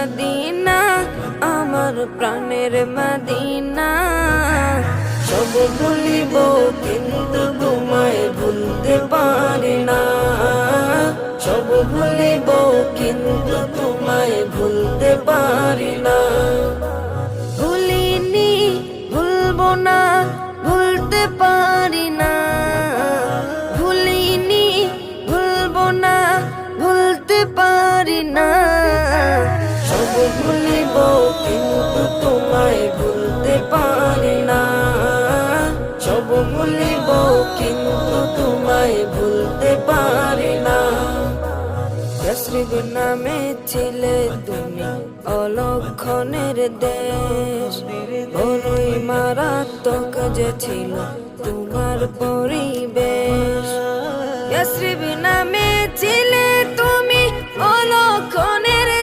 Medina, আমার প্রাণের Medina. সব ভুলিব কিন্তু তোমায় ভুলতে পারি না, সব ভুলিব কিন্তু তোমায় ভুলতে পারি না। ভুলিনি ভুলবো না, ভুলতে পারি না, ভুলিনি ভুলবো না, ভুলতে পারি না। সব ভুলিব কিন্তু তোমায় ভুলতে পারি না, সব ভুলিব কিন্তু তোমায় ভুলতে পারি না। ইয়াসরিব নামে ছিলে তুমি অলক্ষণের দেশ, বড়ই মারাত্মক যে ছিল তোমার পরিবেশ। ইয়াসরিব নামে ছিলে